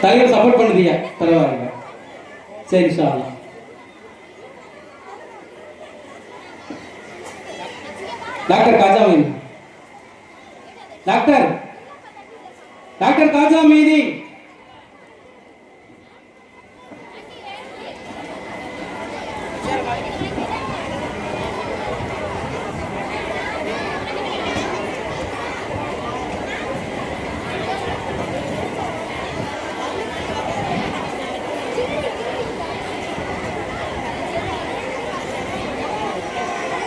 தலைவர் சப்போர்ட் பண்ணுறீங்க, பரவாயில்ல. சரி சார். டாக்டர் காஜா மீதி, டாக்டர் டாக்டர் காஜா மீதி.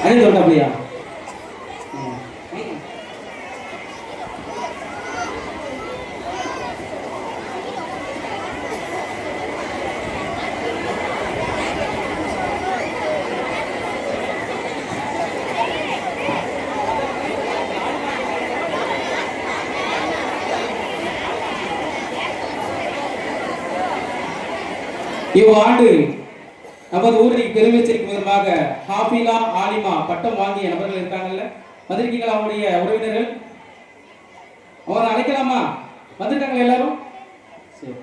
அடி தொட்டாப்லையா? இவ்வாண்டு நமது ஊரில் பெருமை சேர்க்கும் விதமாக ஹாஃபிலா ஆலிமா பட்டம் வாங்கிய நபர்கள் இருக்காங்கல்ல, வந்திருக்கீங்களா? அவருடைய உறவினர்கள் அவரை அழைக்கலாமா? வந்திருக்காங்களா எல்லாரும்? சரி.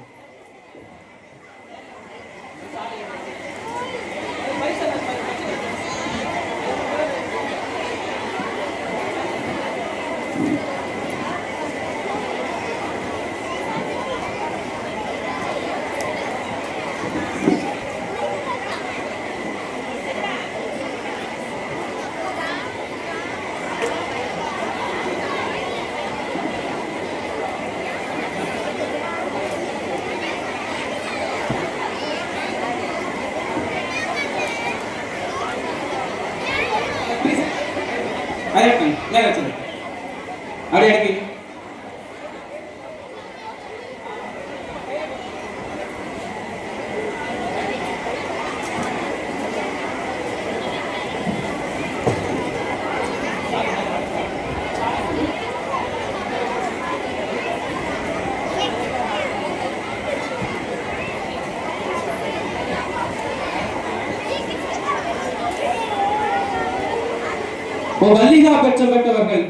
மல்லிகா பெற்றவர்கள்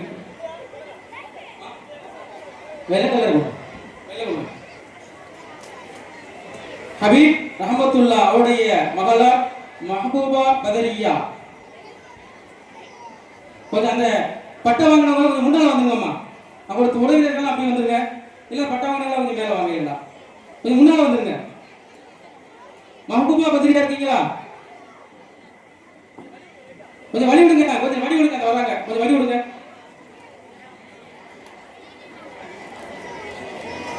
ஹபீப் ரஹமத்துல்லா அவருடைய மகளார் மஹபூபா பதரியா. கொஞ்சம் அந்த பட்ட வாங்கினவங்க கொஞ்சம் முன்னால வந்துங்கம்மா. அவங்களுக்கு உறவினர்கள் அப்படி வந்துருங்க. இல்ல பட்ட வாங்கினவங்க கொஞ்சம் மேல வாங்கிடலாம். கொஞ்சம் முன்னால வந்துருங்க. மஹபூபா பதரியா இருக்கீங்களா? கொஞ்சம் வழி விடுங்க, கொஞ்சம் வழி விடுங்க. வராங்க, கொஞ்சம் வழி விடுங்க,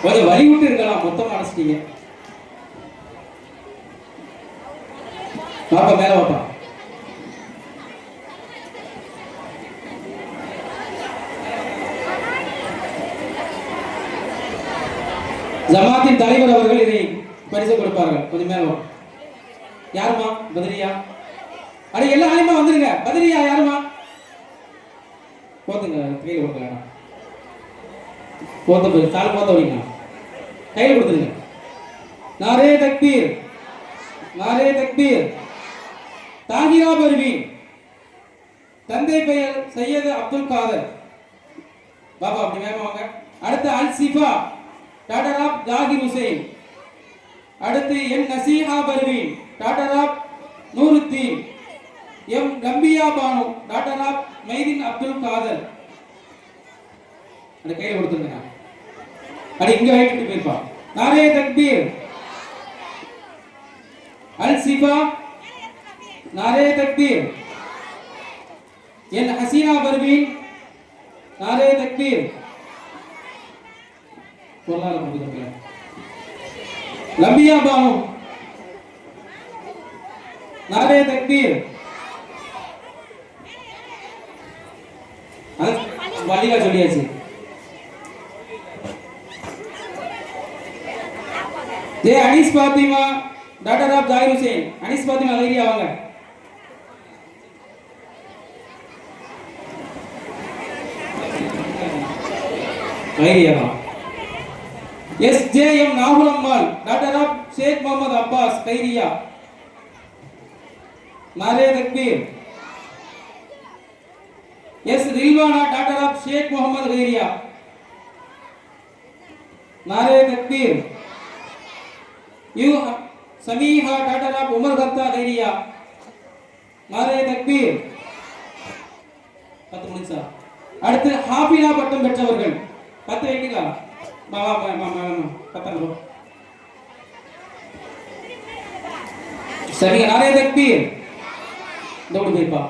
கொஞ்சம் வழி விட்டு இருக்கலாம். மொத்தமா அடைச்சிட்டீங்க. பாப்பா மேல வாப்பா. ஜமாத்தின் தலைவர் அவர்கள் இதை பரிசு கொடுப்பார்கள். கொஞ்சம் மேல வா. யாருமா? பத்ரியா. அட எல்லா ஆலிமா வந்துருங்க. பத்ரியா யாருமா? போத்துங்க, கையில் கொடுக்கல. போத்த போய் சால் போத்த வைங்க, கையில் கொடுத்துருங்க. நாரே தக்பீர், நாரே தக்பீர். தாகிரா பர்வீன், தந்தை பெயர் சையது அப்துல் காதர். பாபா அப்படி வேகமா வாங்க. அடுத்து L Shifa daughter of Zakir Hussain. அடுத்து N Naseeha Parveen daughter of Nooruddin. M Lambiya Banu daughter of Maideen Abdul Kader. அந்த கையில கொடுத்துருங்க. அடி இங்க வைக்கிட்டு போயிருப்பா. நாரே தக்பீர். அல் சிஃபா நாரே தக்பீர். என் ஹசீனா பர்வீன் நாரே தக்பீர். பொருளாதார முடிவு லம்பியா பானு நாரே தக்பீர். மல்லிகா சொல்லியாச்சு. J Anees Fathima daughter of Zakir Hussain. Anees Fathima லைரியா வாங்க. லைரியா வா. S J M Nagul Ammal daughter of Sheikh Mohammed Abbas கைரியா. நாரே தக்பீர். S Rilwana daughter of Sheikh Mohammed கைரியா. நாரே தக்பீர். U Sameeha daughter of Umar Khatta கைரியா. நாரே தக்பீர். 10 முடிச்சா. அடுத்து ஹாஃபிலா பட்டம் பெற்றவர்கள் 10 வைங்களா? மாமா 10 சரிங்க. நாரே தக்பீர். இந்த ஓடி போயிருப்பா.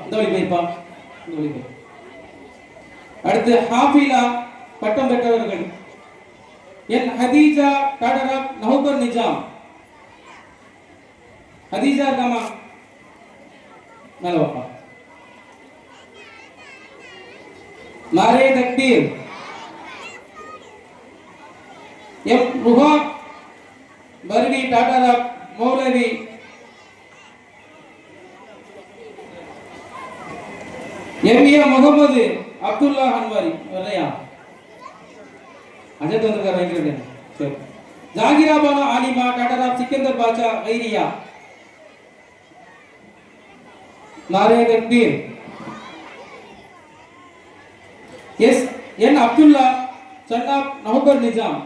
அடுத்து ஹாஃபிலா பட்டம் பெற்றவர்கள் N Hadija daughter of Nahubar Nizam. Hadija இருக்காமா? மேல வாப்பா. நாரே தக்பீர். M Ruha Parvi daughter of Moulavi MA Mohammed Abdullah Anwari. வரலையா? அஜத் வந்திருக்கார் வைக்கிறேன். சரி. ஜாகிரா பானு ஆலிமா டாக்டர் ஆஃப் சிக்கந்தர் பாட்சா கைரியா. நாரே தக்பீர். S N Abdullah son of Nahubar Nizam.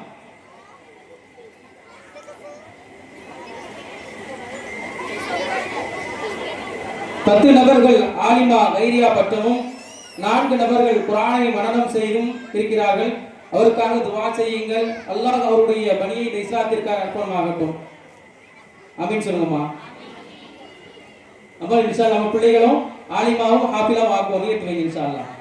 பத்து நபர்கள் ஆலிமா கைரியா பட்டமும் 4 நபர்கள் குர்ஆனை மனனம் செய்தும் இருக்கிறார்கள். அவருக்காக துஆ செய்யுங்கள். அல்லாஹ் அவருடைய பணியை இஸ்லாத்திற்காக அர்ப்பணமாகட்டும். ஆமீன் சொல்லுங்கம்மா. நம்ம இன்ஷா அல்லாஹ் நம்ம பிள்ளைகளும் ஆலிமாவும் ஹாஃபிலாவும் ஆக்குவோம். நியத் வைங்க இன்ஷா அல்லாஹ்.